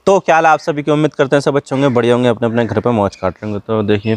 तो क्या हाल है आप सभी की, उम्मीद करते हैं सब अच्छे होंगे, बढ़िया होंगे, अपने अपने घर पे मौज काट लेंगे। तो देखिए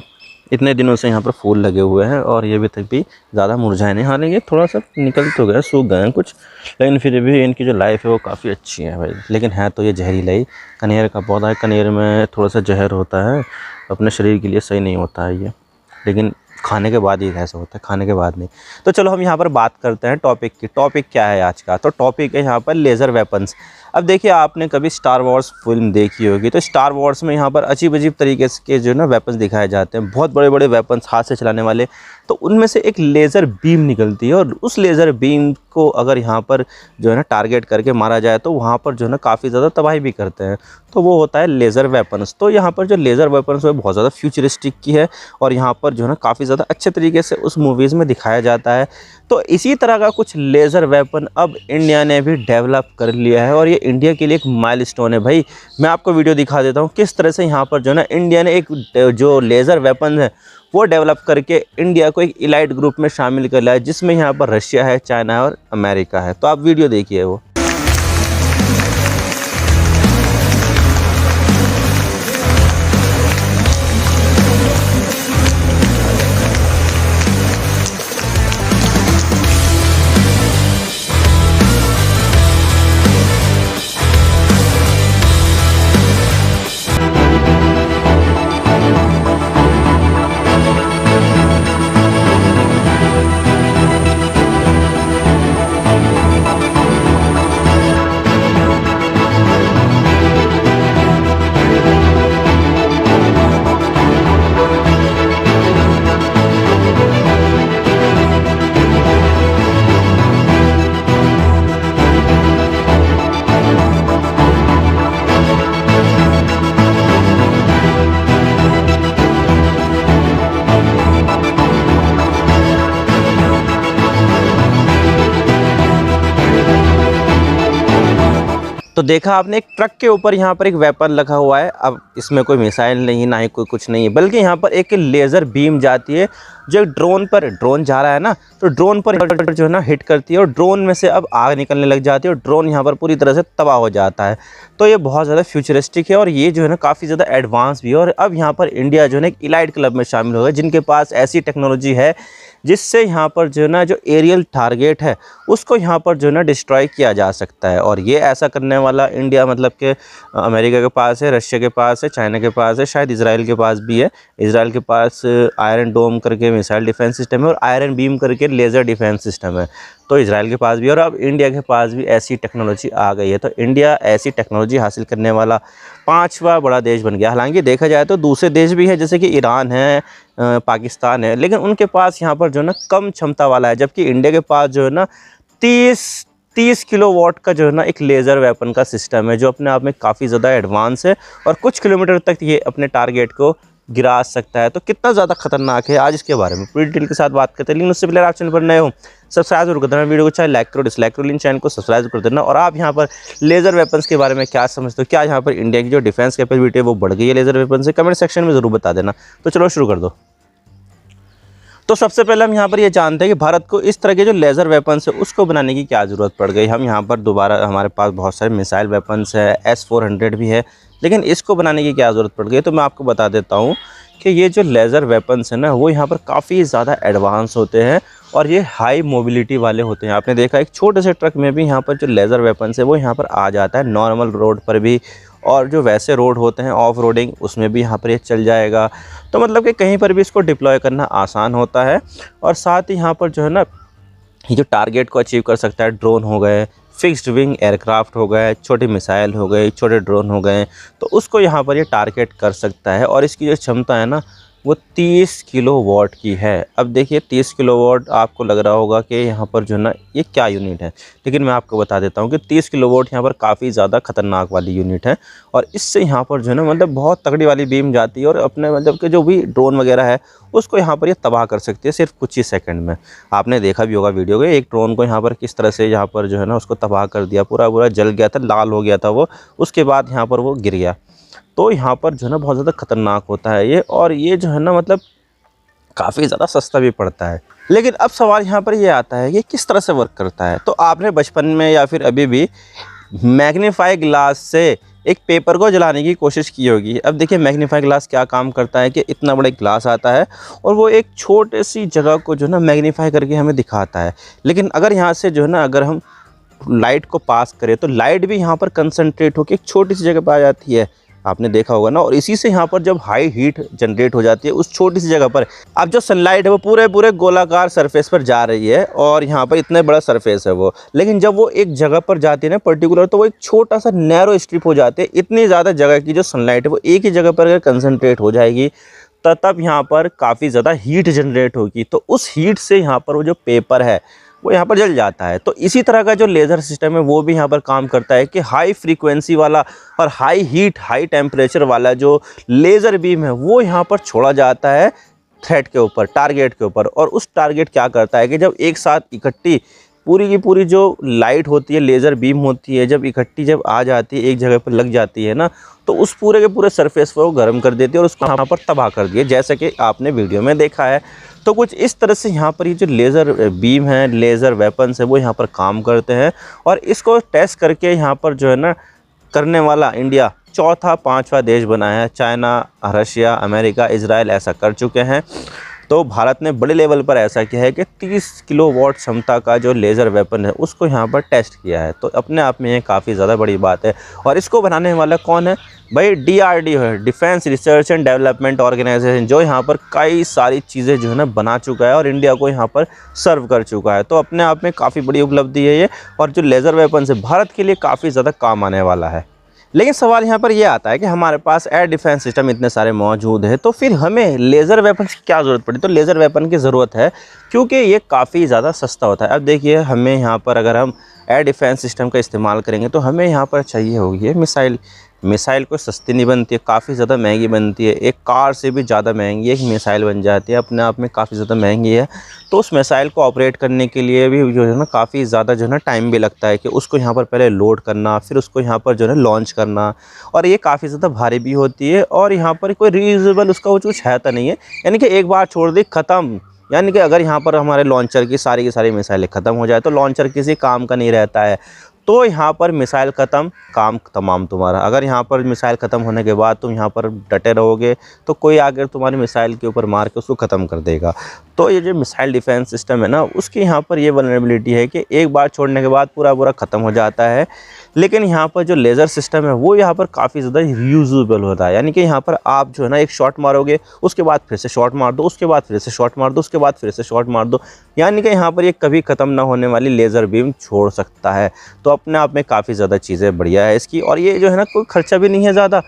इतने दिनों से यहाँ पर फूल लगे हुए हैं और ये भी तक भी ज़्यादा मुरझाए नहीं। हालांकि थोड़ा सा निकल तो गया, सूख गए हैं कुछ, लेकिन फिर भी इनकी जो लाइफ है वो काफ़ी अच्छी है भाई। लेकिन है तो ये जहरीला ही, कनेर का पौधा है, कनेर में थोड़ा सा जहर होता है, अपने शरीर के लिए सही नहीं होता है ये, लेकिन खाने के बाद ही ऐसा होता है, खाने के बाद नहीं। तो चलो हम यहाँ पर बात करते हैं टॉपिक की। टॉपिक क्या है आज का? तो टॉपिक है यहाँ पर लेज़र वेपन्स। अब देखिए आपने कभी स्टार वॉर्स फिल्म देखी होगी, तो स्टार वॉर्स में यहाँ पर अजीब अजीब तरीके के जो है ना वेपन्स दिखाए जाते हैं, बहुत बड़े बड़े वेपन्स हाथ से चलाने वाले। तो उनमें से एक लेज़र बीम निकलती है और उस लेज़र बीम को अगर यहाँ पर जो है ना टारगेट करके मारा जाए तो वहाँ पर जो है ना काफ़ी ज़्यादा तबाही भी करते हैं। तो वो होता है लेज़र वेपन्स। तो यहाँ पर जो लेज़र वेपन्स है बहुत ज़्यादा फ्यूचरिस्टिक की है और यहाँ पर जो है ना काफ़ी ज़्यादा अच्छे तरीके से उस मूवीज़ में दिखाया जाता है। तो इसी तरह का कुछ लेज़र वेपन अब इंडिया ने भी डेवलप कर लिया है और ये इंडिया के लिए एक माइलस्टोन है भाई। मैं आपको वीडियो दिखा देता हूँ किस तरह से यहाँ पर जो है ना इंडिया ने एक जो लेज़र वेपन है वो डेवलप करके इंडिया को एक इलाइट ग्रुप में शामिल कर लिया है, जिसमें यहाँ पर रशिया है, चाइना है और अमेरिका है। तो आप वीडियो देखिए वो। तो देखा आपने एक ट्रक के ऊपर यहाँ पर एक वेपन लगा हुआ है। अब इसमें कोई मिसाइल नहीं, ना ही कोई कुछ नहीं है, बल्कि यहाँ पर एक लेज़र बीम जाती है जो ड्रोन पर, ड्रोन जा रहा है ना, तो ड्रोन पर जो है ना हिट करती है और ड्रोन में से अब आग निकलने लग जाती है और ड्रोन यहाँ पर पूरी तरह से तबाह हो जाता है। तो ये बहुत ज़्यादा फ्यूचरिस्टिक है और ये जो है ना काफ़ी ज़्यादा एडवांस भी है। और अब यहाँ पर इंडिया जो है ना एक इलाइट क्लब में शामिल हो गया, जिनके पास ऐसी टेक्नोलॉजी है जिससे यहाँ पर जो है ना जो एरियल टारगेट है उसको यहाँ पर जो है ना डिस्ट्रॉय किया जा सकता है। और ये ऐसा करने वाला इंडिया मतलब कि अमेरिका के पास है, रशिया के पास है, चाइना के पास है, शायद इजराइल के पास भी है। इजराइल के पास आयरन डोम करके मिसाइल डिफेंस सिस्टम है और आयरन बीम करके लेज़र डिफेंस सिस्टम है। तो इजराइल के पास भी, और अब इंडिया के पास भी ऐसी टेक्नोलॉजी आ गई है। तो इंडिया ऐसी टेक्नोलॉजी हासिल करने वाला 5वां बड़ा देश बन गया। हालांकि देखा जाए तो दूसरे देश भी है, जैसे कि ईरान है, पाकिस्तान है, लेकिन उनके पास यहाँ पर जो है ना कम क्षमता वाला है, जबकि इंडिया के पास जो है ना 30 किलोवाट का जो है ना एक लेज़र वेपन का सिस्टम है, जो अपने आप में काफ़ी ज़्यादा एडवांस है और कुछ किलोमीटर तक ये अपने टारगेट को गिरा सकता है। तो कितना ज़्यादा खतरनाक है, आज इसके बारे में पूरी डिटेल के साथ बात करते हैं। लेकिन उससे पहले आप चैनल पर नए हो सब्सक्राइब जरूर कर देना, वीडियो को चाहे लाइक करो डिसलाइक करो, लेकिन चैनल को सब्सक्राइब कर देना। और आप यहाँ पर लेज़र वेपन्स के बारे में क्या समझते हो, क्या यहाँ पर इंडिया की जो डिफेंस कैपेबिलिटी है वो बढ़ गई है लेज़र वेपन से, कमेंट सेक्शन में ज़रूर बता देना। तो चलो शुरू कर दो। तो सबसे पहले हम यहाँ पर ये जानते हैं कि भारत को इस तरह के जो लेज़र वेपन्स है उसको बनाने की क्या ज़रूरत पड़ गई। हम यहाँ पर दोबारा, हमारे पास बहुत सारे मिसाइल वेपन्स है, S-400 भी है, लेकिन इसको बनाने की क्या ज़रूरत पड़ गई। तो मैं आपको बता देता हूँ कि ये जो लेज़र वेपन्स है ना वो यहाँ पर काफ़ी ज़्यादा एडवांस होते हैं और ये हाई मोबिलिटी वाले होते हैं। आपने देखा एक छोटे से ट्रक में भी यहाँ पर जो लेज़र वेपन्स है वो यहाँ पर आ जाता है, नॉर्मल रोड पर भी, और जो वैसे रोड होते हैं ऑफ रोडिंग उसमें भी यहाँ पर ये चल जाएगा। तो मतलब कि कहीं पर भी इसको डिप्लॉय करना आसान होता है। और साथ ही यहाँ पर जो है ना ये जो टारगेट को अचीव कर सकता है, ड्रोन हो गए, फिक्स्ड विंग एयरक्राफ्ट हो गए, छोटे मिसाइल हो गए, छोटे ड्रोन हो गए, तो उसको यहाँ पर ये टारगेट कर सकता है। और इसकी जो क्षमता है ना वो 30 किलोवाट की है। अब देखिए 30 किलोवाट आपको लग रहा होगा कि यहाँ पर जो है ना ये क्या यूनिट है, लेकिन मैं आपको बता देता हूँ कि 30 किलोवाट यहाँ पर काफ़ी ज़्यादा खतरनाक वाली यूनिट है। और इससे यहाँ पर जो है ना मतलब बहुत तगड़ी वाली बीम जाती है और अपने मतलब कि जो भी ड्रोन वगैरह है उसको यहाँ पर ये तबाह कर सकती है सिर्फ कुछ ही सेकंड में। आपने देखा भी होगा वीडियो के, एक ड्रोन को यहाँ पर किस तरह से यहाँ पर जो है ना उसको तबाह कर दिया, पूरा जल गया था, लाल हो गया था वो, उसके बाद यहाँ पर वो गिर गया। तो यहाँ पर जो है ना बहुत ज़्यादा खतरनाक होता है ये, और ये जो है ना मतलब काफ़ी ज़्यादा सस्ता भी पड़ता है। लेकिन अब सवाल यहाँ पर ये आता है कि किस तरह से वर्क करता है। तो आपने बचपन में या फिर अभी भी मैग्नीफाई ग्लास से एक पेपर को जलाने की कोशिश की होगी। अब देखिए मैग्नीफाई ग्लास क्या काम करता है कि इतना बड़ा ग्लास आता है और वो एक छोटे सी जगह को जो है ना मैग्नीफाई करके हमें दिखाता है। लेकिन अगर यहाँ से जो है ना अगर हम लाइट को पास करें तो लाइट भी यहाँ पर कंसंट्रेट होकर एक छोटी सी जगह पर आ जाती है, आपने देखा होगा ना। और इसी से यहाँ पर जब हाई हीट जनरेट हो जाती है उस छोटी सी जगह पर, अब जो सनलाइट है वो पूरे पूरे गोलाकार सरफेस पर जा रही है और यहाँ पर इतना बड़ा सरफेस है वो, लेकिन जब वो एक जगह पर जाती है ना पर्टिकुलर, तो वो एक छोटा सा नैरो स्ट्रिप हो जाती है। इतनी ज़्यादा जगह की जो सनलाइट है वो एक ही जगह पर अगर कंसनट्रेट हो जाएगी तो तब यहाँ पर काफ़ी ज़्यादा हीट जनरेट होगी। तो उस हीट से यहाँ पर वो जो पेपर है वो यहाँ पर जल जाता है। तो इसी तरह का जो लेज़र सिस्टम है वो भी यहाँ पर काम करता है कि हाई फ्रीक्वेंसी वाला और हाई हीट हाई टेम्परेचर वाला जो लेज़र बीम है वो यहाँ पर छोड़ा जाता है थ्रेड के ऊपर, टारगेट के ऊपर। और उस टारगेट क्या करता है कि जब एक साथ इकट्ठी पूरी की पूरी जो लाइट होती है, लेज़र बीम होती है, जब इकट्ठी जब आ जाती है एक जगह पर लग जाती है ना, तो उस पूरे के पूरे सरफेस पर वो गर्म कर देती है और उसको यहाँ पर तबाह कर दिए, जैसे कि आपने वीडियो में देखा है। तो कुछ इस तरह से यहाँ पर ये जो लेज़र बीम है, लेज़र वेपन्स है, वो यहाँ पर काम करते हैं। और इसको टेस्ट करके यहाँ पर जो है ना करने वाला इंडिया चौथा 5वां देश बना है। चाइना, रशिया, अमेरिका, इजराइल ऐसा कर चुके हैं। तो भारत ने बड़े लेवल पर ऐसा किया है कि 30 किलोवाट क्षमता का जो लेज़र वेपन है उसको यहाँ पर टेस्ट किया है। तो अपने आप में ये काफ़ी ज़्यादा बड़ी बात है। और इसको बनाने वाला कौन है भाई? DRDO है, defence research and development organisation, जो यहाँ पर कई सारी चीज़ें जो है ना बना चुका है और इंडिया को यहाँ पर सर्व कर चुका है। तो अपने आप में काफ़ी बड़ी उपलब्धि है ये। और जो लेज़र वेपन है भारत के लिए काफ़ी ज़्यादा काम आने वाला है। लेकिन सवाल यहाँ पर यह आता है कि हमारे पास एयर डिफेंस सिस्टम इतने सारे मौजूद हैं, तो फिर हमें लेज़र वेपन की क्या ज़रूरत पड़ी? तो लेज़र वेपन की ज़रूरत है क्योंकि ये काफ़ी ज़्यादा सस्ता होता है। अब देखिए हमें यहाँ पर अगर हम एयर डिफेंस सिस्टम का इस्तेमाल करेंगे तो हमें यहाँ पर चाहिए होगी है मिसाइल। मिसाइल कोई सस्ती नहीं बनती है, काफ़ी ज़्यादा महंगी बनती है। एक कार से भी ज़्यादा महंगी एक मिसाइल बन जाती है, अपने आप में काफ़ी ज़्यादा महंगी है। तो उस मिसाइल को ऑपरेट करने के लिए भी जो है ना काफ़ी ज़्यादा जो है ना टाइम भी लगता है कि उसको यहाँ पर पहले लोड करना, फिर उसको यहाँ पर जो है ना लॉन्च करना। और ये काफ़ी ज़्यादा भारी भी होती है और यहाँ पर कोई रीयूजेबल उसका कुछ है तो नहीं है, यानी कि एक बार छोड़ दी ख़त्म। यानी कि अगर यहाँ पर हमारे लॉन्चर की सारी मिसाइलें ख़त्म हो जाए तो लॉन्चर किसी काम का नहीं रहता है। तो यहाँ पर मिसाइल ख़त्म, काम तमाम तुम्हारा। अगर यहाँ पर मिसाइल ख़त्म होने के बाद तुम यहाँ पर डटे रहोगे तो कोई आकर तुम्हारी मिसाइल के ऊपर मार के उसको ख़त्म कर देगा। तो ये जो मिसाइल डिफेंस सिस्टम है ना उसकी यहाँ पर ये वल्नरेबिलिटी है कि एक बार छोड़ने के बाद पूरा ख़त्म हो जाता है। लेकिन यहाँ पर जो लेज़र सिस्टम है वो यहाँ पर काफ़ी ज़्यादा रीयूजेबल होता है। यानी कि यहाँ पर आप जो है ना एक शॉट मारोगे, उसके बाद फिर से शॉट मार दो, उसके बाद फिर से शॉट मार दो, उसके बाद फिर से शॉट मार दो। यानी कि यहाँ पर ये कभी ख़त्म ना होने वाली लेज़र बीम छोड़ सकता है। तो अपने आप में काफ़ी ज़्यादा चीज़ें बढ़िया है इसकी। और ये जो है ना कोई खर्चा भी नहीं है ज़्यादा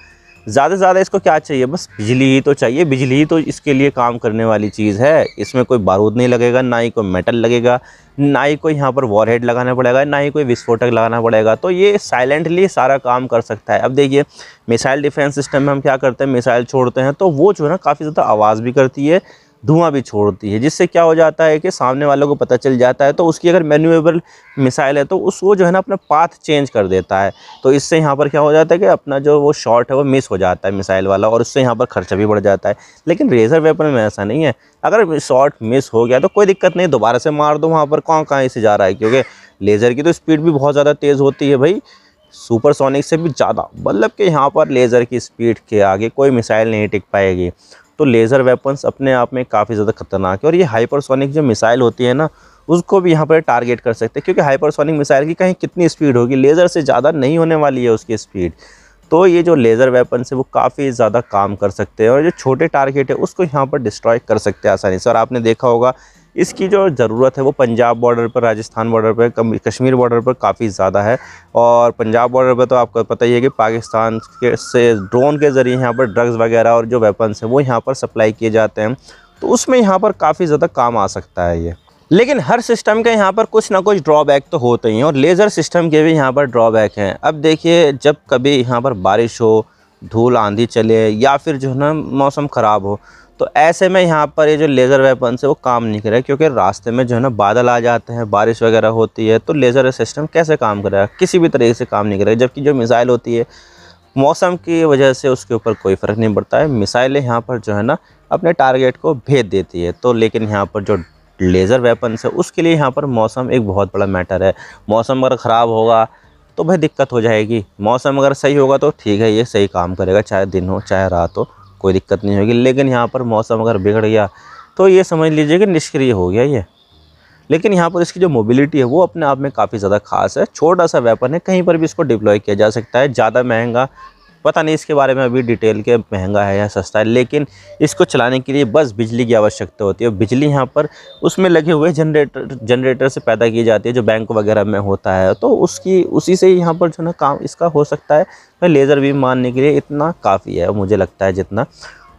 से ज़्यादा। इसको क्या चाहिए? बस बिजली ही तो चाहिए। बिजली ही तो इसके लिए काम करने वाली चीज़ है। इसमें कोई बारूद नहीं लगेगा, ना ही कोई मेटल लगेगा, ना ही कोई यहाँ पर वॉरहेड लगाना पड़ेगा, ना ही कोई विस्फोटक लगाना पड़ेगा। तो ये साइलेंटली सारा काम कर सकता है। अब देखिए मिसाइल डिफेंस सिस्टम में हम क्या करते हैं, मिसाइल छोड़ते हैं तो वो जो है ना काफ़ी ज़्यादा आवाज़ भी करती है, धुआं भी छोड़ती है, जिससे क्या हो जाता है कि सामने वालों को पता चल जाता है। तो उसकी अगर मैन्यूएबल मिसाइल है तो उसको जो है ना अपना पाथ चेंज कर देता है। तो इससे यहाँ पर क्या हो जाता है कि अपना जो वो शॉट है वो मिस हो जाता है मिसाइल वाला, और उससे यहाँ पर खर्चा भी बढ़ जाता है। लेकिन लेज़र वेपन में ऐसा नहीं है। अगर शॉट मिस हो गया तो कोई दिक्कत नहीं, दोबारा से मार दो वहाँ पर, कहाँ से जा रहा है, क्योंकि लेज़र की तो स्पीड भी बहुत ज़्यादा तेज़ होती है भाई, सुपरसोनिक से भी ज़्यादा। मतलब कि यहाँ पर लेज़र की स्पीड के आगे कोई मिसाइल नहीं टिक पाएगी। तो लेज़र वेपन्स अपने आप में काफ़ी ज़्यादा खतरनाक है। और ये हाइपरसोनिक जो मिसाइल होती है ना उसको भी यहाँ पर टारगेट कर सकते हैं, क्योंकि हाइपरसोनिक मिसाइल की कहीं कितनी स्पीड होगी, लेज़र से ज़्यादा नहीं होने वाली है उसकी स्पीड। तो ये जो लेज़र वेपन है वो काफ़ी ज़्यादा काम कर सकते हैं और जो छोटे टारगेट है उसको यहाँ पर डिस्ट्रॉय कर सकते हैं आसानी से। और आपने देखा होगा इसकी जो ज़रूरत है वो पंजाब बॉर्डर पर, राजस्थान बॉर्डर पर, कश्मीर बॉर्डर पर काफ़ी ज़्यादा है। और पंजाब बॉर्डर पर तो आपको पता ही है कि पाकिस्तान के से ड्रोन के ज़रिए यहाँ पर ड्रग्स वगैरह और जो वेपन्स हैं वो यहाँ पर सप्लाई किए जाते हैं। तो उसमें यहाँ पर काफ़ी ज़्यादा काम आ सकता है ये। लेकिन हर सिस्टम के यहाँ पर कुछ ना कुछ ड्रॉबैक तो होते ही हैं, और लेज़र सिस्टम के भी यहाँ पर ड्रॉबैक हैं। अब देखिए जब कभी यहाँ पर बारिश हो, धूल आंधी चले, या फिर जो है ना मौसम ख़राब हो, तो ऐसे में यहाँ पर ये जो लेज़र वेपन है वो काम नहीं करे, क्योंकि रास्ते में जो है ना बादल आ जाते हैं, बारिश वगैरह होती है, तो लेज़र सिस्टम कैसे काम करेगा? किसी भी तरीके से काम नहीं करेगा। जबकि जो मिसाइल होती है मौसम की वजह से उसके ऊपर कोई फ़र्क नहीं पड़ता है, मिसाइलें यहाँ पर जो है ना अपने टारगेट को भेज देती है। तो लेकिन यहाँ पर जो लेज़र वेपन है उसके लिए यहाँ पर मौसम एक बहुत बड़ा मैटर है। मौसम अगर ख़राब होगा तो भाई दिक्कत हो जाएगी। मौसम अगर सही होगा तो ठीक है, ये सही काम करेगा, चाहे दिन हो चाहे रात हो, कोई दिक्कत नहीं होगी। लेकिन यहाँ पर मौसम अगर बिगड़ गया तो ये समझ लीजिए कि निष्क्रिय हो गया ये। लेकिन यहाँ पर इसकी जो मोबिलिटी है वो अपने आप में काफ़ी ज़्यादा खास है। छोटा सा वेपन है, कहीं पर भी इसको डिप्लॉय किया जा सकता है। ज़्यादा महंगा पता नहीं इसके बारे में अभी डिटेल के, महंगा है या सस्ता है, लेकिन इसको चलाने के लिए बस बिजली की आवश्यकता होती है। बिजली यहाँ पर उसमें लगे हुए जनरेटर से पैदा की जाती है, जो बैंक वगैरह में होता है, तो उसी से यहाँ पर जो ना काम इसका हो सकता है। तो लेज़र बीम मारने के लिए इतना काफ़ी है मुझे लगता है जितना।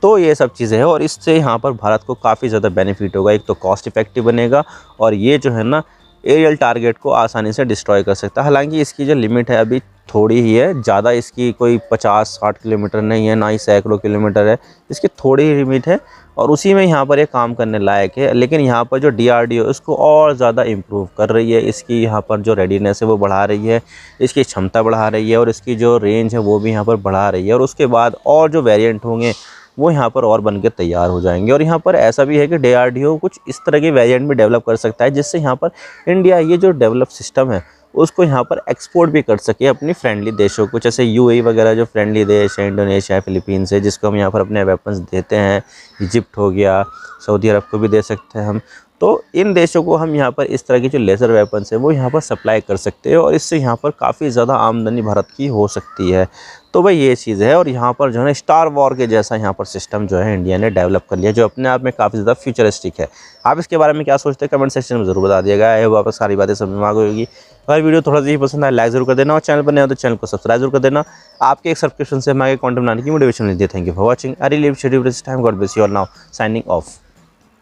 तो ये सब चीज़ें हैं और इससे यहाँ पर भारत को काफ़ी ज़्यादा बेनिफिट होगा। एक तो कॉस्ट इफेक्टिव बनेगा और ये जो है ना एरियल टारगेट को आसानी से डिस्ट्रॉय कर सकता है। हालांकि इसकी जो लिमिट है अभी थोड़ी ही है, ज़्यादा इसकी कोई 50-60 किलोमीटर नहीं है, ना ही सैकड़ों किलोमीटर है, इसकी थोड़ी ही लिमिट है और उसी में यहाँ पर ये काम करने लायक है। लेकिन यहाँ पर जो DRDO इसको और ज़्यादा इम्प्रूव कर रही है, इसकी यहाँ पर जो रेडीनेस है वो बढ़ा रही है, इसकी क्षमता बढ़ा रही है और इसकी जो रेंज है वो भी यहाँ पर बढ़ा रही है। और उसके बाद और जो वेरिएंट होंगे वो यहाँ पर और बन के तैयार हो जाएंगे। और यहाँ पर ऐसा भी है कि DRDO कुछ इस तरह के वेरिएंट भी डेवलप कर सकता है जिससे यहाँ पर इंडिया ये जो डेवलप सिस्टम है उसको यहाँ पर एक्सपोर्ट भी कर सके अपनी फ्रेंडली देशों को, जैसे UAE वगैरह जो फ्रेंडली देश है, इंडोनेशिया, फिलीपींस है, जिसको हम यहाँ पर अपने वेपन्स देते हैं। इजिप्ट हो गया, सऊदी अरब को भी दे सकते हैं हम। तो इन देशों को हम यहाँ पर इस तरह की जो लेज़र वेपन्स है वो यहाँ पर सप्लाई कर सकते हैं और इससे यहाँ पर काफ़ी ज़्यादा आमदनी भारत की हो सकती है। तो भाई ये चीज़ है। और यहाँ पर जो है स्टार वॉर के जैसा यहाँ पर सिस्टम जो है इंडिया ने डेवलप कर लिया, जो अपने आप में काफ़ी ज़्यादा फ्यूचरिस्टिक है। आप इसके बारे में क्या सोचते हैं कमेंट सेक्शन में ज़रूर बता दिएगा। आई होप आपको सारी बातें समझ में आ गई होगी। अगर वीडियो थोड़ा सा ही पसंद आए लाइक ज़रूर कर देना और चैनल पर नया हो तो चैनल को सब्सक्राइब जरूर कर देना। आपके एक सब्सक्रिप्शन से हमें आगे कंटेंट बनाने की मोटिवेशन मिलती है। Thank you for watching. I really appreciate your time. God bless you all. Now signing off.